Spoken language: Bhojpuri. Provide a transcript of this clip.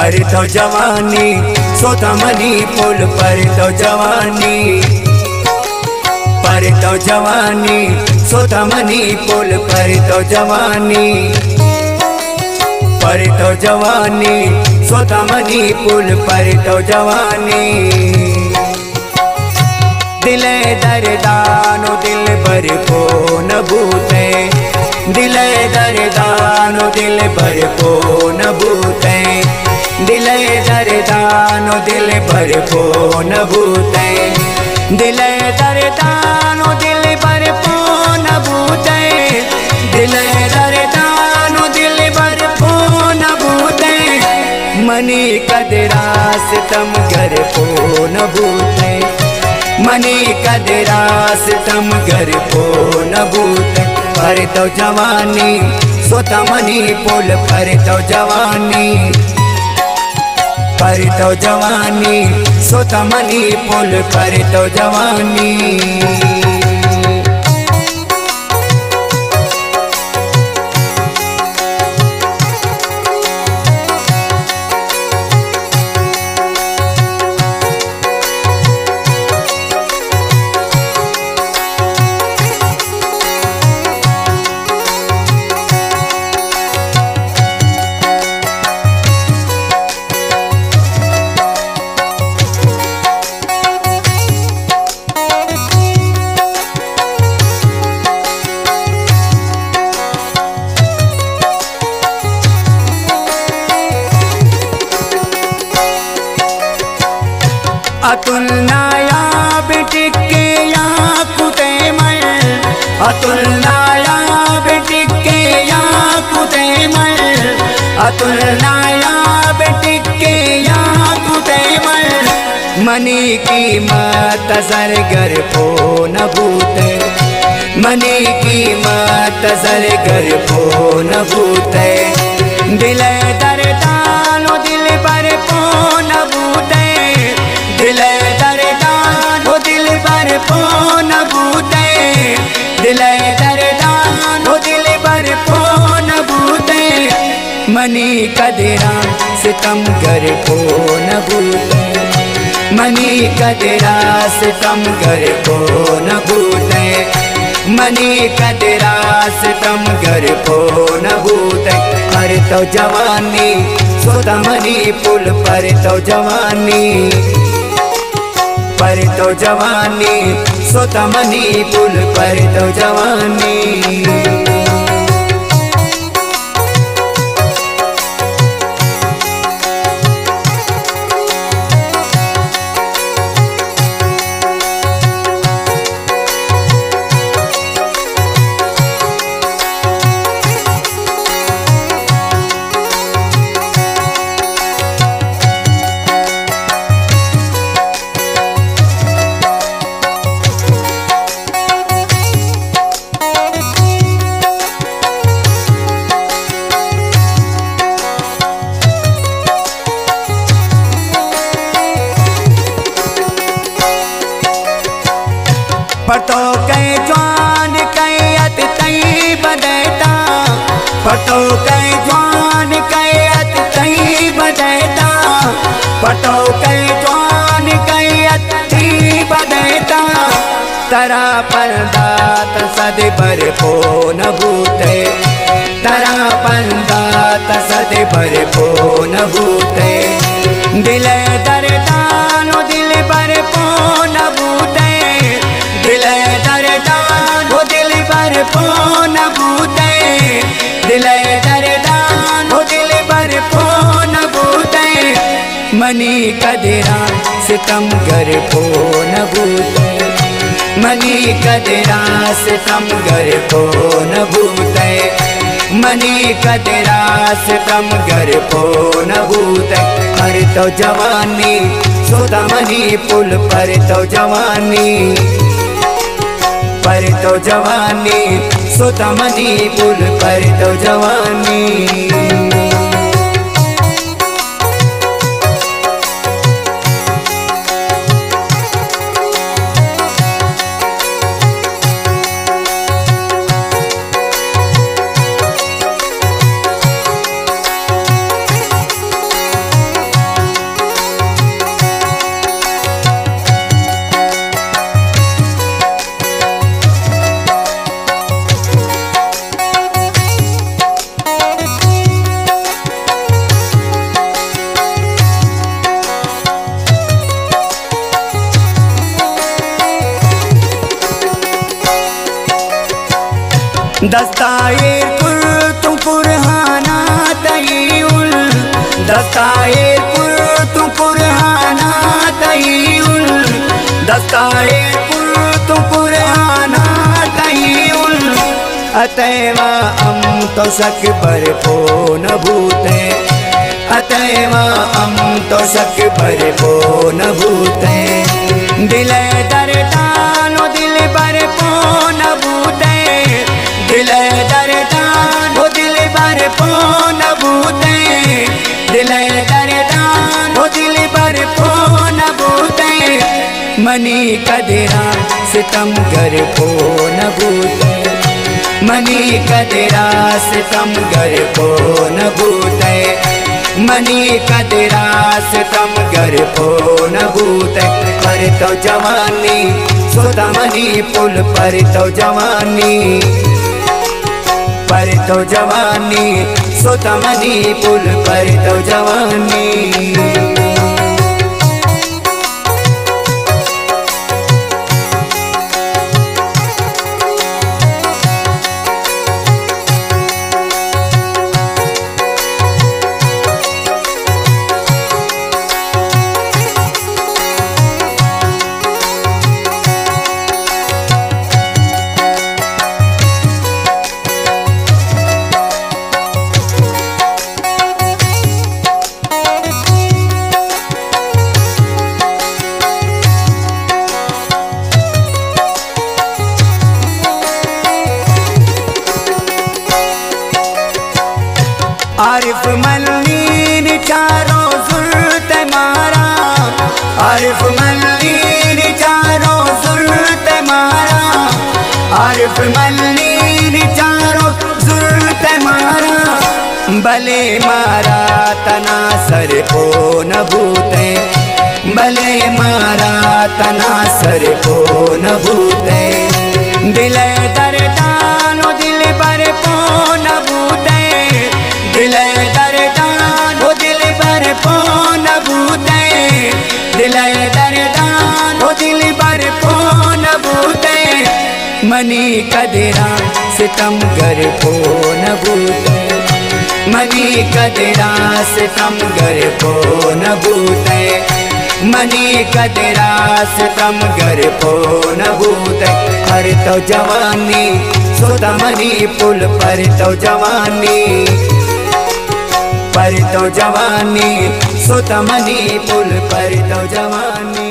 पर तो जवानी सोतमनी पुल पर तो जवानी, पर तो जवानी सोतमनी पुल पर तो जवानी, पर तो जवानी सोतमनी पुल पर तो जवानी। दिले दर्दानो दिल भर को न भूते, दिले दर्दानो दिल भर को न भूते, दिले दर्दानो दिल भर को न भूते, दिले दर्दानो दिल भर को न भूते, दिले दर्दानो दिल भर को न भूते। मनी कदरा सितम घर को न भूते, मनी कदरा सितम घर को न भूते। पर तो जवानी सोतमनी पुल पर तो जवानी, पर तो जवानी सोतमनी पुल पर तो जवानी। अतुल नायाब टिके या कुते मर, अतुल नायाब टिके या कुते मर, अतुल नायाब टिके या कुते मर। मनी कीमत सर घर को न भूते, मनी कीमत सर घर को न भूते। दिले दर्दानो दिल पर को न भूते, दिले दर्दानो दिल पर को न भूते, दिले दर्दानो दिल पर को न भूते। मनी कदरा सितम घर को न भूते, मनी कदरा सितम घर को न भूते, मनी कदरा सितम घर को न भूते। पर तो जवानी सोतमनी पुल पर तो जवानी, पर तो जवानी सोतमनी पुल पर तो जवानी। पटो के जवान कैत तई बदता, पटो के जवान कैत तई बदता, पटो के जवान कैत तई बदता। तरा परदात सद भर को न भूते, तरा परदात सद भर को न भूते। दिले दर्दानो दिल भर को न भूते, दिले दर्दानो दिल भर को न भूते, दिले दर्दानो दिल भर को न भूते। मनी कदरा सितम घर को न भूते, मनी कदरा सितम घर को न भूते, मनी कदरा सितम घर को न भूते। पर तो जवानी सोतमनी पुल पर तो जवानी, पर तो जवानी सोतमनी पुल पर तो जवानी। दस्ताए पुर तू पुराना तईउल दस्ताए पुर तू पुराना तईउल अतैवा अम तो शक पर पो न भूते अतैवा अम तो शक पर पो न भूते दिल दरदानो दिल पर पो न भूते दिल दरदानो दिल पर पो न भूते दिल दरदानो दिल पर पो न भूते मनी कदरा सितम कर पो न भूते मनी कदरा सितम कर पो न भूते मनी कदरा सितम कर पो न भूते पर तो जवानी सोता मनी पुल पर तो जवानी पर तो जवानी सोता मनी पुल पर तो जवानी आरिफ मल्लीन चारो जुल्त मारा आरिफ मल्लीन चारो जुल्त मारा आरिफ मल्लीन चारो जुल्त मारा भले मारा तना सर को न भूते भले मारा तना सर को न भूते दिल दरदानो दिल पर पो न भूते दिल दरदानो दिल पर पो न भूते दिल दरदानो दिल पर पो न भूते मनी कदरा सितम कर पो न भूते मनी कदरा सितम कर पो न भूते मनी कदरा सितम कर पो न भूते पर तो जवानी सोता मनी पुल पर तो जवानी पर तो जवानी सोता मनी पुल पर तो जवानी।